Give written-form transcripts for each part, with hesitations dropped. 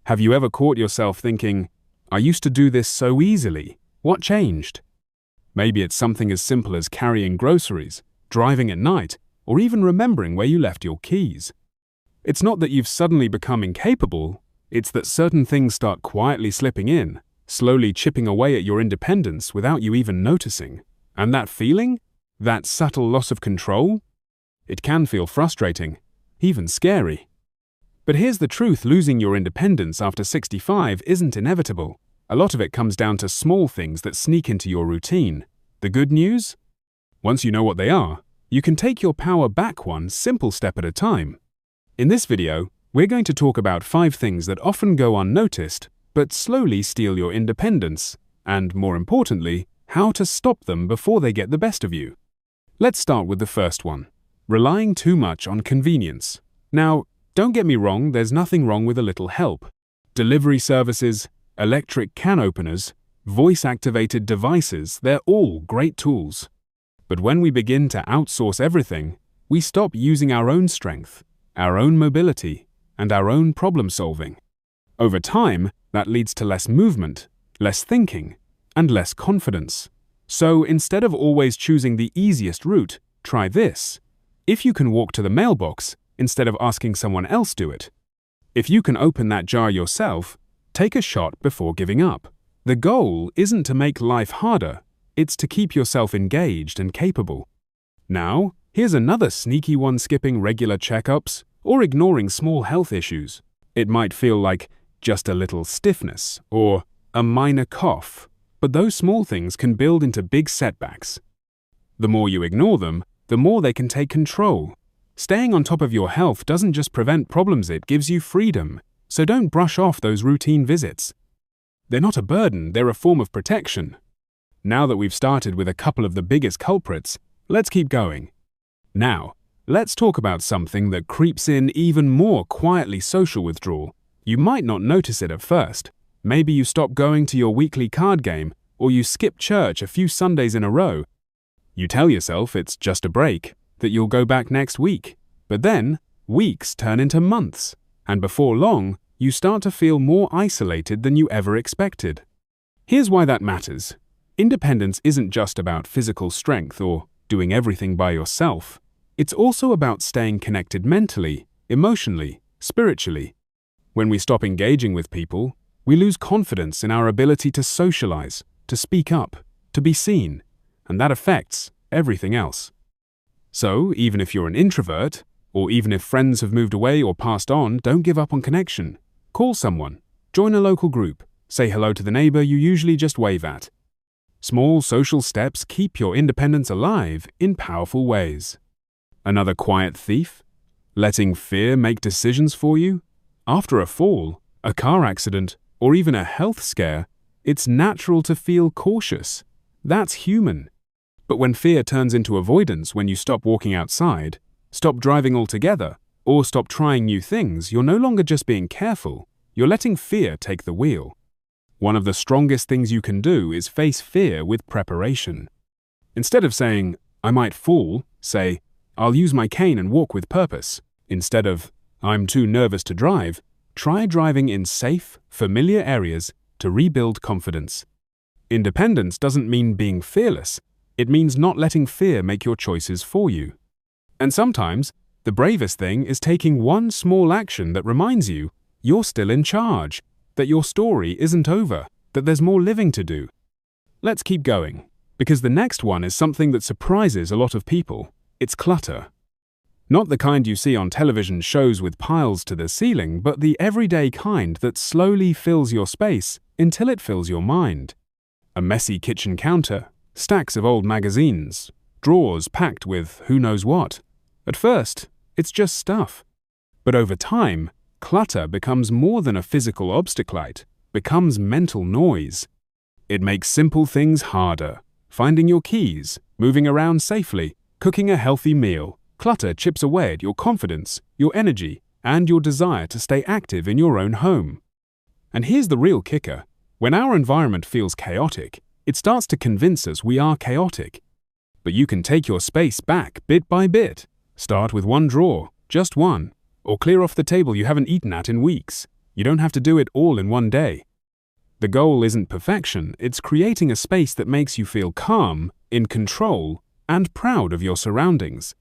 Have you ever caught yourself thinking, I used to do this so easily, what changed? Maybe it's something as simple as carrying groceries, driving at night, or even remembering where you left your keys. It's not that you've suddenly become incapable, it's that certain things start quietly slipping in, slowly chipping away at your independence without you even noticing. And that feeling? That subtle loss of control? It can feel frustrating, even scary. But here's the truth, losing your independence after 65 isn't inevitable. A lot of it comes down to small things that sneak into your routine. The good news? Once you know what they are, you can take your power back one simple step at a time. In this video, we're going to talk about 5 things that often go unnoticed, but slowly steal your independence, and more importantly, how to stop them before they get the best of you. Let's start with the first one, relying too much on convenience. Now, don't get me wrong, there's nothing wrong with a little help. Delivery services, electric can openers, voice-activated devices, they're all great tools. But when we begin to outsource everything, we stop using our own strength, our own mobility, and our own problem-solving. Over time, that leads to less movement, less thinking, and less confidence. So instead of always choosing the easiest route, try this. If you can walk to the mailbox instead of asking someone else do it. If you can open that jar yourself, take a shot before giving up. The goal isn't to make life harder, it's to keep yourself engaged and capable. Now, here's another sneaky one: skipping regular checkups or ignoring small health issues. It might feel like just a little stiffness or a minor cough, but those small things can build into big setbacks. The more you ignore them, the more they can take control. Staying on top of your health doesn't just prevent problems, it gives you freedom. So don't brush off those routine visits. They're not a burden, they're a form of protection. Now that we've started with a couple of the biggest culprits, let's keep going. Now, let's talk about something that creeps in even more quietly: social withdrawal. You might not notice it at first. Maybe you stop going to your weekly card game, or you skip church a few Sundays in a row. You tell yourself it's just a break, that you'll go back next week. But then, weeks turn into months, and before long, you start to feel more isolated than you ever expected. Here's why that matters. Independence isn't just about physical strength or doing everything by yourself. It's also about staying connected mentally, emotionally, spiritually. When we stop engaging with people, we lose confidence in our ability to socialize, to speak up, to be seen, and that affects everything else. So, even if you're an introvert, or even if friends have moved away or passed on, don't give up on connection. Call someone, join a local group, say hello to the neighbor you usually just wave at. Small social steps keep your independence alive in powerful ways. Another quiet thief? Letting fear make decisions for you? After a fall, a car accident, or even a health scare, it's natural to feel cautious. That's human. But when fear turns into avoidance, when you stop walking outside, stop driving altogether, or stop trying new things, you're no longer just being careful, you're letting fear take the wheel. One of the strongest things you can do is face fear with preparation. Instead of saying, I might fall, say, I'll use my cane and walk with purpose. Instead of, I'm too nervous to drive, try driving in safe, familiar areas to rebuild confidence. Independence doesn't mean being fearless. It means not letting fear make your choices for you. And sometimes, the bravest thing is taking one small action that reminds you you're still in charge, that your story isn't over, that there's more living to do. Let's keep going, because the next one is something that surprises a lot of people. It's clutter. Not the kind you see on television shows with piles to the ceiling, but the everyday kind that slowly fills your space until it fills your mind. A messy kitchen counter, stacks of old magazines, drawers packed with who knows what. At first, it's just stuff. But over time, clutter becomes more than a physical obstacle, it becomes mental noise. It makes simple things harder. Finding your keys, moving around safely, cooking a healthy meal. Clutter chips away at your confidence, your energy, and your desire to stay active in your own home. And here's the real kicker. When our environment feels chaotic, it starts to convince us we are chaotic. But you can take your space back bit by bit. Start with one drawer, just one, or clear off the table you haven't eaten at in weeks. You don't have to do it all in one day. The goal isn't perfection, it's creating a space that makes you feel calm, in control, and proud of your surroundings.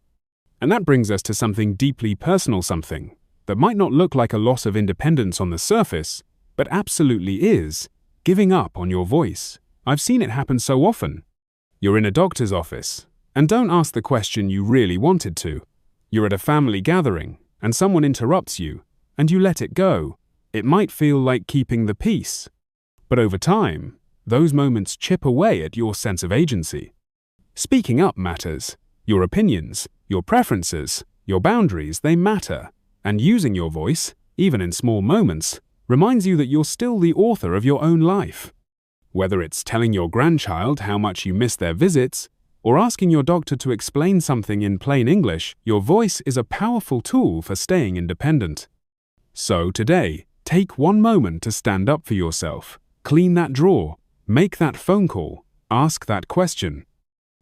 And that brings us to something deeply personal, something that might not look like a loss of independence on the surface, but absolutely is giving up on your voice. I've seen it happen so often. You're in a doctor's office, and don't ask the question you really wanted to. You're at a family gathering, and someone interrupts you, and you let it go. It might feel like keeping the peace. But over time, those moments chip away at your sense of agency. Speaking up matters. Your opinions, your preferences, your boundaries, they matter. And using your voice, even in small moments, reminds you that you're still the author of your own life. Whether it's telling your grandchild how much you miss their visits, or asking your doctor to explain something in plain English, your voice is a powerful tool for staying independent. So today, take one moment to stand up for yourself. Clean that drawer, make that phone call, ask that question.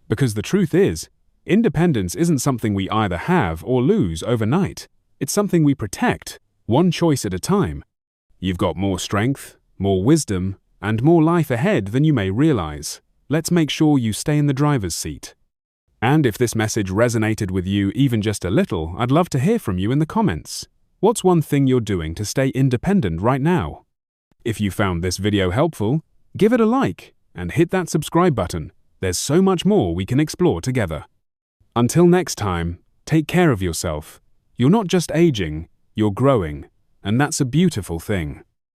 Because the truth is, independence isn't something we either have or lose overnight. It's something we protect, one choice at a time. You've got more strength, more wisdom, and more life ahead than you may realize. Let's make sure you stay in the driver's seat. And if this message resonated with you even just a little, I'd love to hear from you in the comments. What's one thing you're doing to stay independent right now? If you found this video helpful, give it a like and hit that subscribe button. There's so much more we can explore together. Until next time, take care of yourself. You're not just aging, you're growing, and that's a beautiful thing.